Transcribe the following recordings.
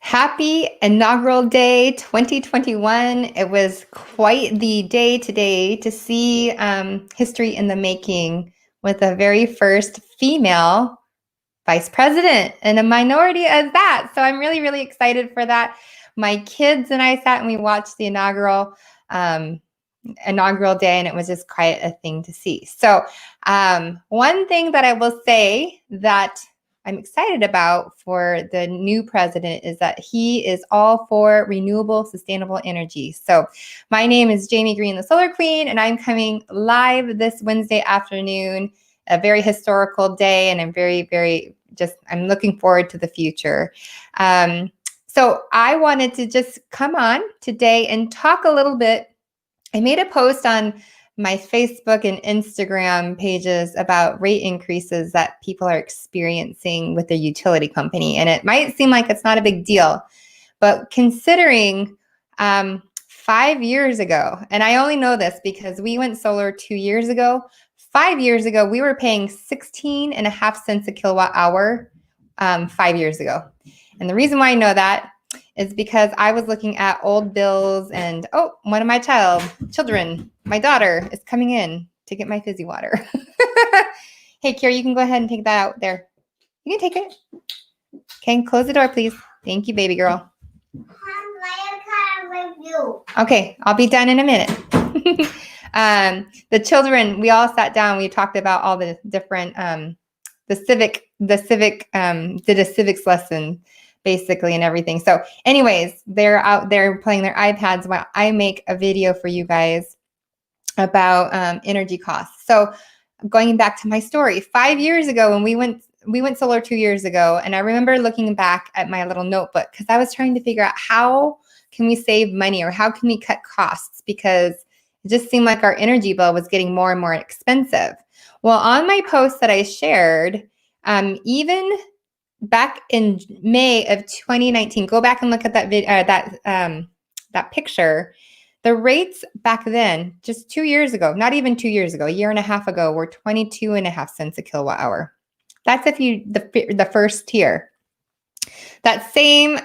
Happy inaugural day 2021. It was quite the day today to see history in the making with the very first female vice president and a minority as that. So I'm really, really excited for that. My kids and I sat and we watched the inaugural day, and it was just quite a thing to see. So one thing that I will say that I'm excited about for the new president is that he is all for renewable, sustainable energy. So my name is Jamie Green, the Solar Queen, and I'm coming live this Wednesday afternoon, a very historical day, and I'm I'm looking forward to the future. So I wanted to just come on today and talk a little bit. I made a post on my Facebook and Instagram pages about rate increases that people are experiencing with their utility company. And it might seem like it's not a big deal, but considering 5 years ago, and I only know this because we went solar 2 years ago. 5 years ago, we were paying 16.5 cents a kilowatt hour 5 years ago. And the reason why I know that is because I was looking at old bills and, one of my children, my daughter, is coming in to get my fizzy water. Hey, Kira, you can go ahead and take that out there. You can take it. Okay, close the door, please. Thank you, baby girl. Okay, I'll be done in a minute. The children, we all sat down. We talked about all the different, did a civics lesson basically and everything. So anyways, they're out there playing their iPads while I make a video for you guys about energy costs. So going back to my story, 5 years ago when we went solar 2 years ago, and I remember looking back at my little notebook because I was trying to figure out how can we save money or how can we cut costs, because it just seemed like our energy bill was getting more and more expensive. Well, on my post that I shared, even back in May of 2019, go back and look at that video, that picture. The rates back then, just 2 years ago, not even 2 years ago, a year and a half ago, were 22.5 cents a kilowatt hour. That's if you the first tier. That same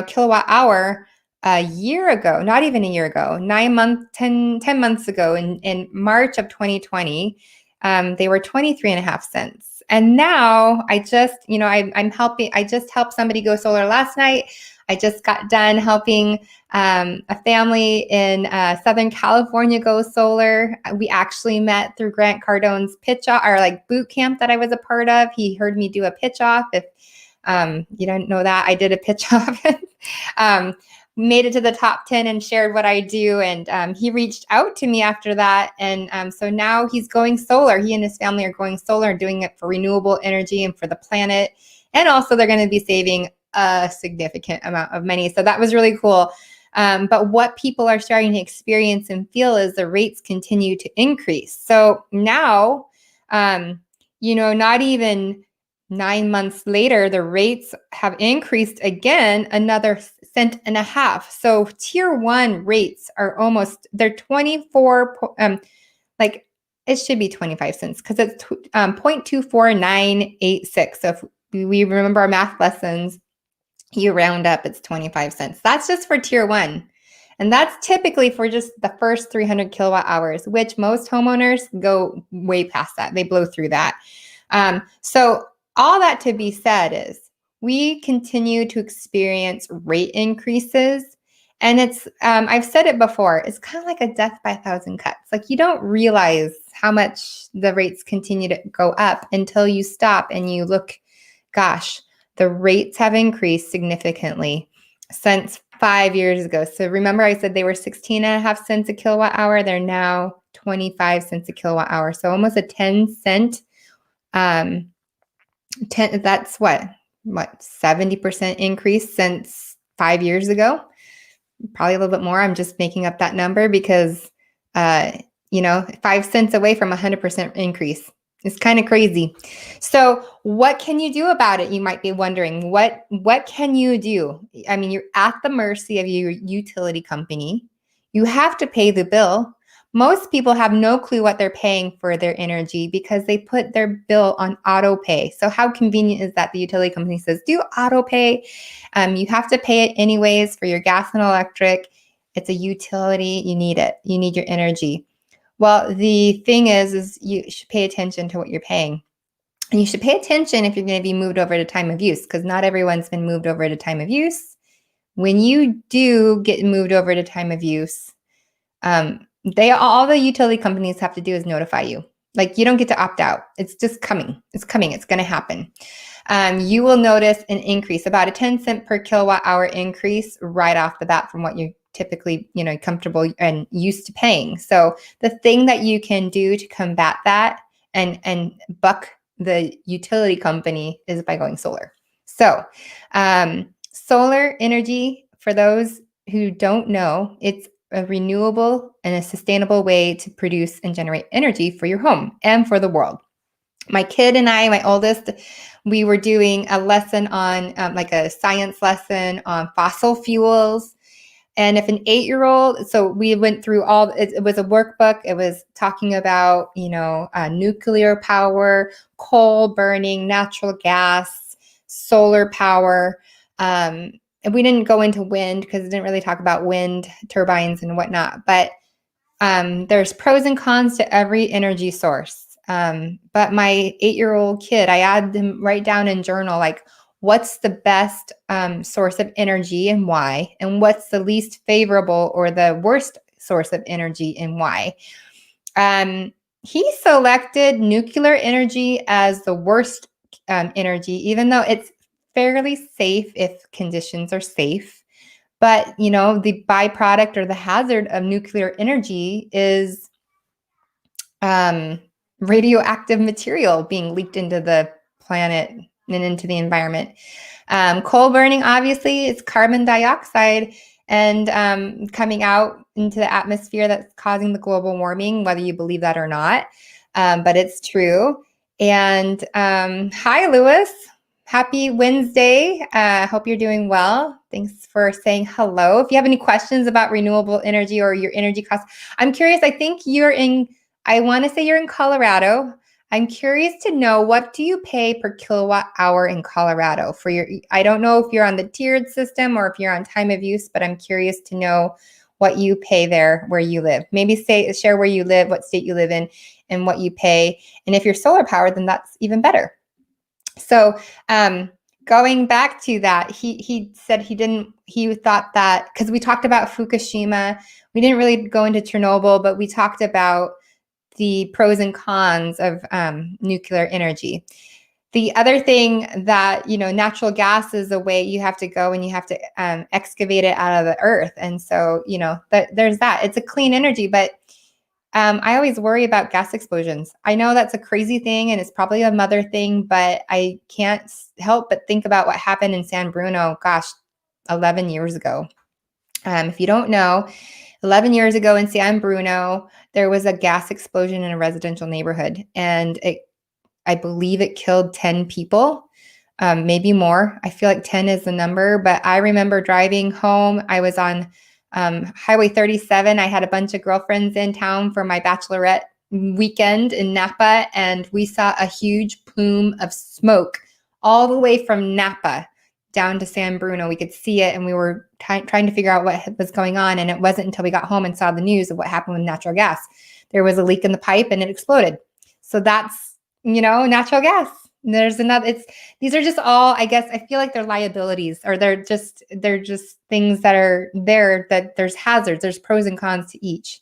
kilowatt hour a year ago, not even a year ago, 10 months ago, in March of 2020, they were 23.5 cents. And now I just helped somebody go solar last night. I just got done helping a family in Southern California go solar. We actually met through Grant Cardone's pitch off, or like boot camp that I was a part of. He heard me do a pitch off. If you don't know that, I did a pitch off. Made it to the top 10 and shared what I do. And he reached out to me after that. And so now he's going solar. He and his family are going solar and doing it for renewable energy and for the planet. And also they're going to be saving a significant amount of money. So that was really cool. But what people are starting to experience and feel is the rates continue to increase. So now, not even 9 months later, the rates have increased again, another 1.5 cents. So tier one rates are they're 24, it should be 25 cents because it's 0.24986. So if we remember our math lessons, you round up, it's 25 cents. That's just for tier one. And that's typically for just the first 300 kilowatt hours, which most homeowners go way past that. They blow through that. So all that to be said is we continue to experience rate increases. And it's, I've said it before, it's kind of like a death by 1,000 cuts. Like you don't realize how much the rates continue to go up until you stop and you look, gosh, the rates have increased significantly since 5 years ago. So remember I said they were 16.5 cents a kilowatt hour. They're now 25 cents a kilowatt hour. So almost a 10 cent, that's what 70% increase since 5 years ago. Probably a little bit more. I'm just making up that number because, 5 cents away from 100% increase. It's kind of crazy. So what can you do about it? You might be wondering, what can you do? I mean, you're at the mercy of your utility company. You have to pay the bill. Most people have no clue what they're paying for their energy because they put their bill on auto pay. So how convenient is that? The utility company says, do auto pay. You have to pay it anyways for your gas and electric. It's a utility. You need it. You need your energy. Well, the thing is you should pay attention to what you're paying. And you should pay attention if you're going to be moved over to time of use, because not everyone's been moved over to time of use. When you do get moved over to time of use, all the utility companies have to do is notify you. Like, you don't get to opt out. It's just coming. It's coming. It's going to happen. You will notice an increase, about a 10 cent per kilowatt hour increase right off the bat from what you typically, comfortable and used to paying. So the thing that you can do to combat that and buck the utility company is by going solar. So solar energy, for those who don't know, it's a renewable and a sustainable way to produce and generate energy for your home and for the world. My kid and I, my oldest, we were doing a lesson on like a science lesson on fossil fuels. And if an 8-year-old, so we went through it was a workbook. It was talking about, nuclear power, coal burning, natural gas, solar power. And we didn't go into wind because it didn't really talk about wind turbines and whatnot. But there's pros and cons to every energy source. But my 8-year-old kid, I had them write down in journal, like, what's the best source of energy and why? And what's the least favorable or the worst source of energy and why? He selected nuclear energy as the worst energy, even though it's fairly safe if conditions are safe. But, the byproduct or the hazard of nuclear energy is radioactive material being leaked into the planet and into the environment. Coal burning, obviously, it's carbon dioxide and coming out into the atmosphere that's causing the global warming, whether you believe that or not. But it's true. And hi, Lewis. Happy Wednesday. Hope you're doing well. Thanks for saying hello. If you have any questions about renewable energy or your energy costs, I'm curious. I want to say you're in Colorado. I'm curious to know, what do you pay per kilowatt hour in Colorado for I don't know if you're on the tiered system or if you're on time of use, but I'm curious to know what you pay there where you live. Maybe share where you live, what state you live in, and what you pay. And if you're solar powered, then that's even better. So going back to that, he said he thought that, because we talked about Fukushima, we didn't really go into Chernobyl, but we talked about the pros and cons of nuclear energy. The other thing that, natural gas is a way you have to go and you have to excavate it out of the earth. And so, there's that. It's a clean energy, but I always worry about gas explosions. I know that's a crazy thing and it's probably a mother thing, but I can't help but think about what happened in San Bruno, 11 years ago. If you don't know, 11 years ago in San Bruno, there was a gas explosion in a residential neighborhood, and I believe it killed 10 people, maybe more. I feel like 10 is the number, but I remember driving home. I was on Highway 37. I had a bunch of girlfriends in town for my bachelorette weekend in Napa, and we saw a huge plume of smoke all the way from Napa down to San Bruno. We could see it, and we were trying to figure out what was going on. And it wasn't until we got home and saw the news of what happened with natural gas. There was a leak in the pipe and it exploded. So that's, natural gas. There's another, these are just all, I guess, I feel like they're liabilities, or they're just things that are there, that there's hazards, there's pros and cons to each.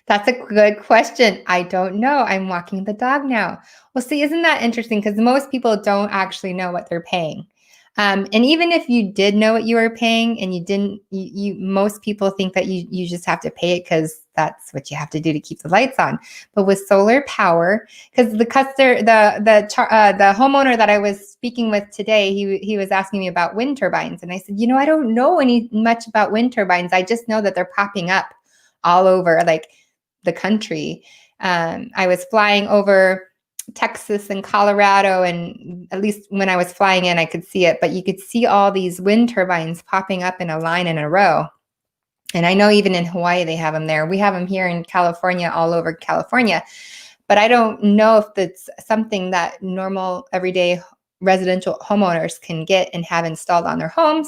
That's a good question. I don't know. I'm walking the dog now. Well, see, isn't that interesting? Because most people don't actually know what they're paying. And even if you did know what you were paying and you didn't, most people think that you just have to pay it because that's what you have to do to keep the lights on. But with solar power, because the homeowner that I was speaking with today, he was asking me about wind turbines, and I said, I don't know much about wind turbines. I just know that they're popping up all over like the country. I was flying over Texas and Colorado, and at least when I was flying in, I could see it, but you could see all these wind turbines popping up in a line in a row. And I know even in Hawaii, they have them there. We have them here in California, all over California. But I don't know if that's something that normal, everyday residential homeowners can get and have installed on their home,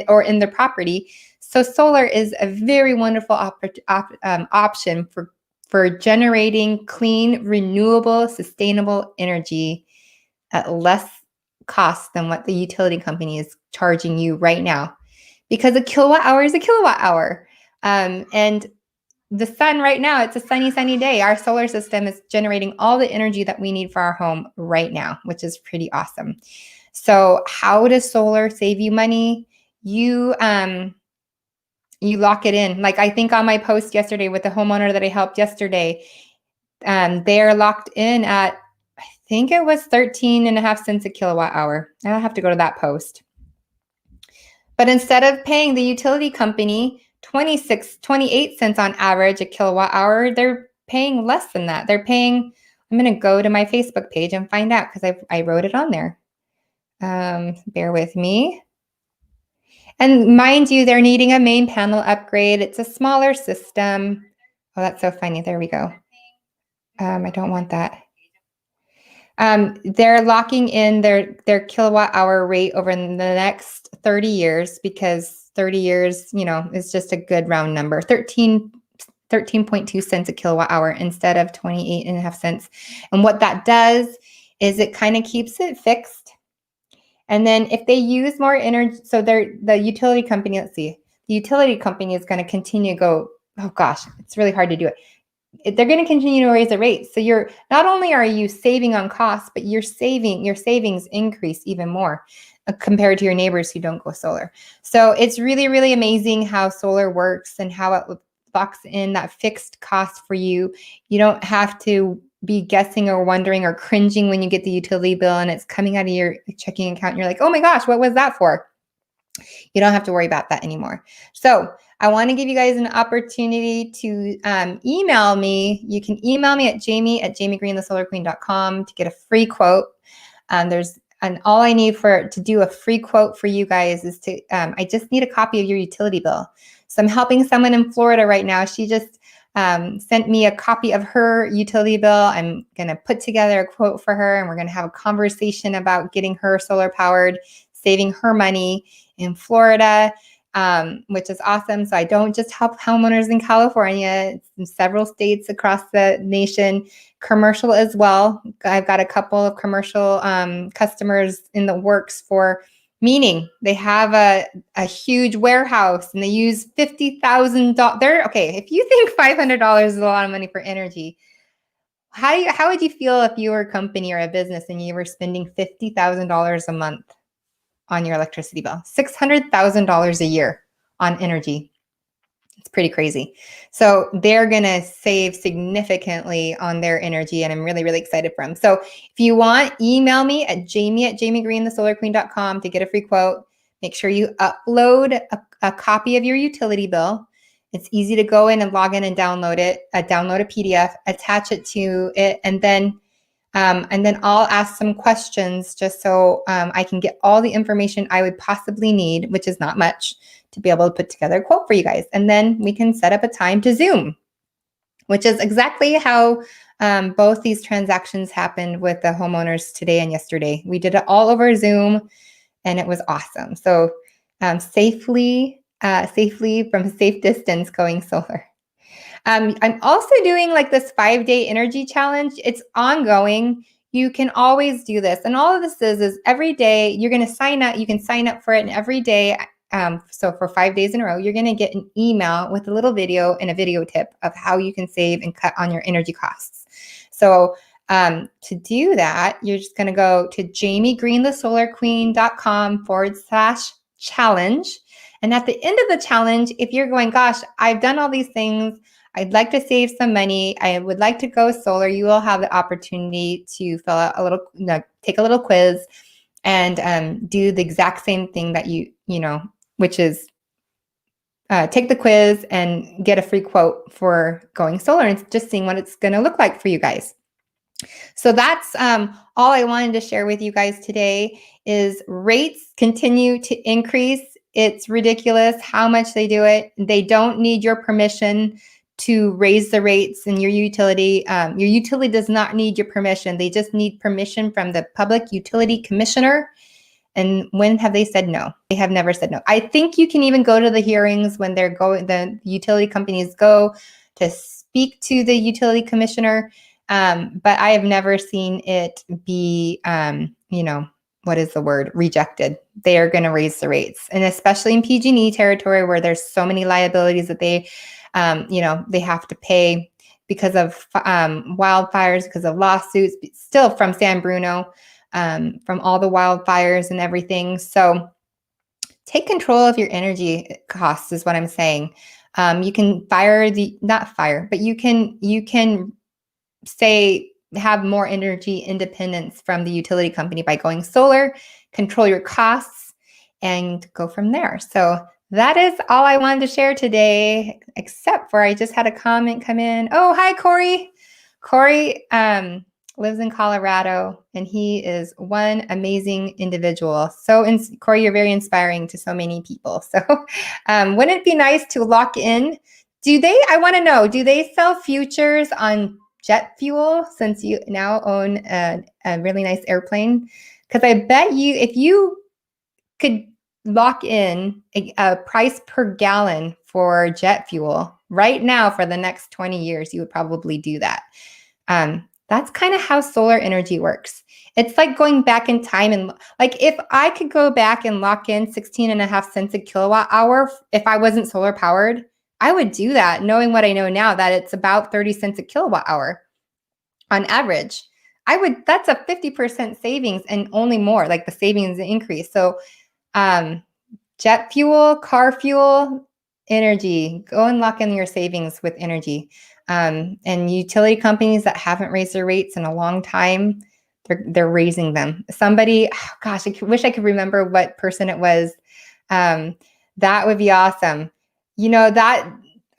or in their property. So solar is a very wonderful option for generating clean, renewable, sustainable energy at less cost than what the utility company is charging you right now. Because a kilowatt hour is a kilowatt hour. And the sun right now, it's a sunny day. Our solar system is generating all the energy that we need for our home right now, which is pretty awesome. So how does solar save you money? You lock it in. Like I think on my post yesterday with the homeowner that I helped yesterday, they are locked in at, I think it was 13.5 cents a kilowatt hour. I'll have to go to that post. But instead of paying the utility company 28 cents on average a kilowatt hour, they're paying less than that. They're paying, I'm going to go to my Facebook page and find out because I wrote it on there. Bear with me. And mind you, they're needing a main panel upgrade. It's a smaller system. Oh, that's so funny. There we go. I don't want that. They're locking in their kilowatt hour rate over the next 30 years because 30 years, is just a good round number. 13.2 cents a kilowatt hour instead of 28.5 cents. And what that does is it kind of keeps it fixed. And then if they use more energy, so the utility company, the utility company is going to continue to go, oh gosh, it's really hard to do it. They're going to continue to raise the rates. So you're not only are you saving on costs, but your savings increase even more compared to your neighbors who don't go solar. So it's really, really amazing how solar works and how it locks in that fixed cost for you. You don't have to be guessing or wondering or cringing when you get the utility bill and it's coming out of your checking account and you're like, oh my gosh, what was that for? You don't have to worry about that anymore. So I want to give you guys an opportunity to email me. You can email me at jamie@jamiegreenthesolarqueen.com to get a free quote. And all I need to do a free quote for you guys is I just need a copy of your utility bill. So I'm helping someone in Florida right now. She just sent me a copy of her utility bill. I'm going to put together a quote for her and we're going to have a conversation about getting her solar powered, saving her money in Florida, which is awesome. So I don't just help homeowners in California, it's in several states across the nation, commercial as well. I've got a couple of commercial customers in the works meaning they have a huge warehouse and they use $50,000. Okay, if you think $500 is a lot of money for energy, how would you feel if you were a company or a business and you were spending $50,000 a month on your electricity bill? $600,000 a year on energy. It's pretty crazy. So they're going to save significantly on their energy, and I'm really, really excited for them. So if you want, email me at jamie@jamiegreenthesolarqueen.com to get a free quote. Make sure you upload a copy of your utility bill. It's easy to go in and log in and download it, download a PDF, attach it to it, and then I'll ask some questions just so I can get all the information I would possibly need, which is not much, to be able to put together a quote for you guys. And then we can set up a time to Zoom, which is exactly how both these transactions happened with the homeowners today and yesterday. We did it all over Zoom and it was awesome. So safely from a safe distance going solar. I'm also doing like this 5-day energy challenge. It's ongoing. You can always do this. And all of this is every day you're going to sign up. You can sign up for it, and every day, so for 5 days in a row, you're going to get an email with a little video and a video tip of how you can save and cut on your energy costs. So to do that, you're just going to go to jamiegreenthesolarqueen.com/challenge. And at the end of the challenge, if you're going, gosh, I've done all these things, I'd like to save some money, I would like to go solar, you will have the opportunity to fill out take a little quiz and do the exact same thing that which is take the quiz and get a free quote for going solar and just seeing what it's going to look like for you guys. So that's all I wanted to share with you guys today is rates continue to increase. It's ridiculous how much they do it. They don't need your permission to raise the rates in your utility. Your utility does not need your permission. They just need permission from the Public Utility Commissioner. And when have they said no? They have never said no. I think you can even go to the hearings when the utility companies go to speak to the utility commissioner. But I have never seen it be, what is the word? Rejected. They are going to raise the rates. And especially in PG&E territory where there's so many liabilities that they have to pay because of wildfires, because of lawsuits, still from San Bruno, from all the wildfires and everything. So take control of your energy costs is what I'm saying. You can you can say have more energy independence from the utility company by going solar, control your costs, and go from there. So that is all I wanted to share today, except for I just had a comment come in. Oh, hi, Corey. Corey lives in Colorado, and he is one amazing individual. So, Corey, you're very inspiring to so many people. So wouldn't it be nice to lock in? I want to know, do they sell futures on jet fuel since you now own a really nice airplane? Because I bet you, if you could lock in a price per gallon for jet fuel right now for the next 20 years, you would probably do that. That's kind of how solar energy works. It's like going back in time and like if I could go back and lock in 16.5 cents a kilowatt hour, if I wasn't solar powered, I would do that knowing what I know now that it's about 30 cents a kilowatt hour on average. That's a 50% savings and only more, like the savings increase. So jet fuel, car fuel, energy, go and lock in your savings with energy. And utility companies that haven't raised their rates in a long time, they're raising them. Somebody, I wish I could remember what person it was. That would be awesome.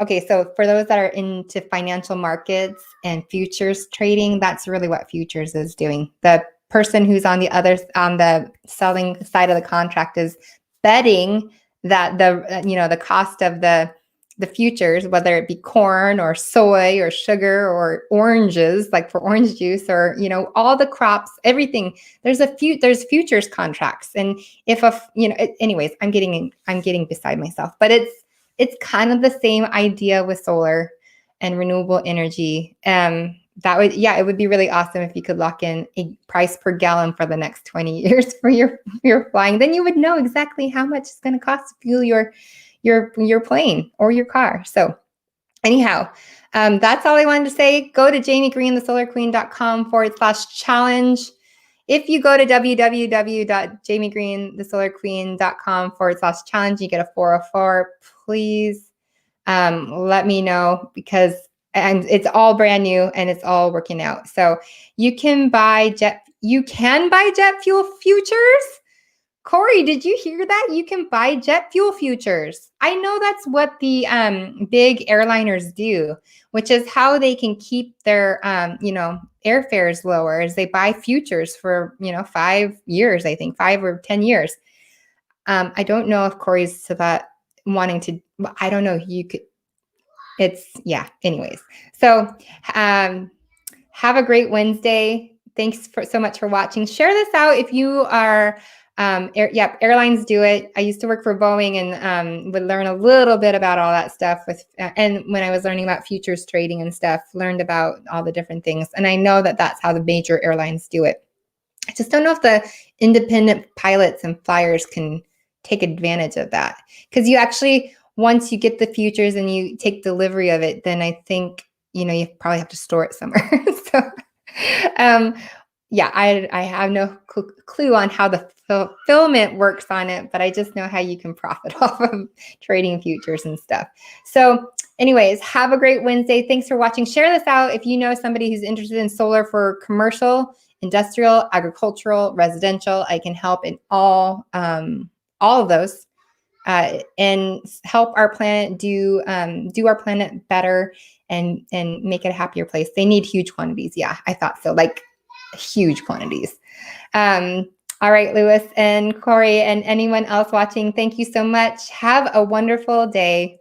Okay, so for those that are into financial markets and futures trading, that's really what futures is doing. The person who's on the selling side of the contract is betting that the cost of the futures, whether it be corn or soy or sugar or oranges, like for orange juice, or all the crops, everything. There's futures contracts, and anyways, I'm getting beside myself, but it's kind of the same idea with solar and renewable energy. It would be really awesome if you could lock in a price per gallon for the next 20 years for your flying. Then you would know exactly how much it's going to cost to fuel your plane or your car. So anyhow, that's all I wanted to say. Go to jamiegreenthesolarqueen.com/challenge. If you go to www.jamiegreenthesolarqueen.com/challenge, you get a 404. Please let me know, because it's all brand new and it's all working out. So you can buy jet fuel futures. Corey, did you hear that? You can buy jet fuel futures. I know that's what the big airliners do, which is how they can keep their airfares lower, is they buy futures for 5 years, I think 5 or 10 years. I don't know if Corey's to that wanting to. I don't know. You could. Anyways, so have a great Wednesday. Thanks so much for watching. Share this out if you are. Airlines do it. I used to work for Boeing and would learn a little bit about all that stuff and when I was learning about futures trading and stuff, learned about all the different things. And I know that that's how the major airlines do it. I just don't know if the independent pilots and flyers can take advantage of that, because you actually, once you get the futures and you take delivery of it, then I think you probably have to store it somewhere. So I have no clue on how the fulfillment works on it, but I just know how you can profit off of trading futures and stuff. So anyways, have a great Wednesday. Thanks for watching. Share this out if you know somebody who's interested in solar for commercial, industrial, agricultural, residential. I can help in all of those and help our planet do our planet better and make it a happier place. They need huge quantities. Yeah, I thought so. Like huge quantities. All right, Lewis and Corey and anyone else watching, thank you so much. Have a wonderful day.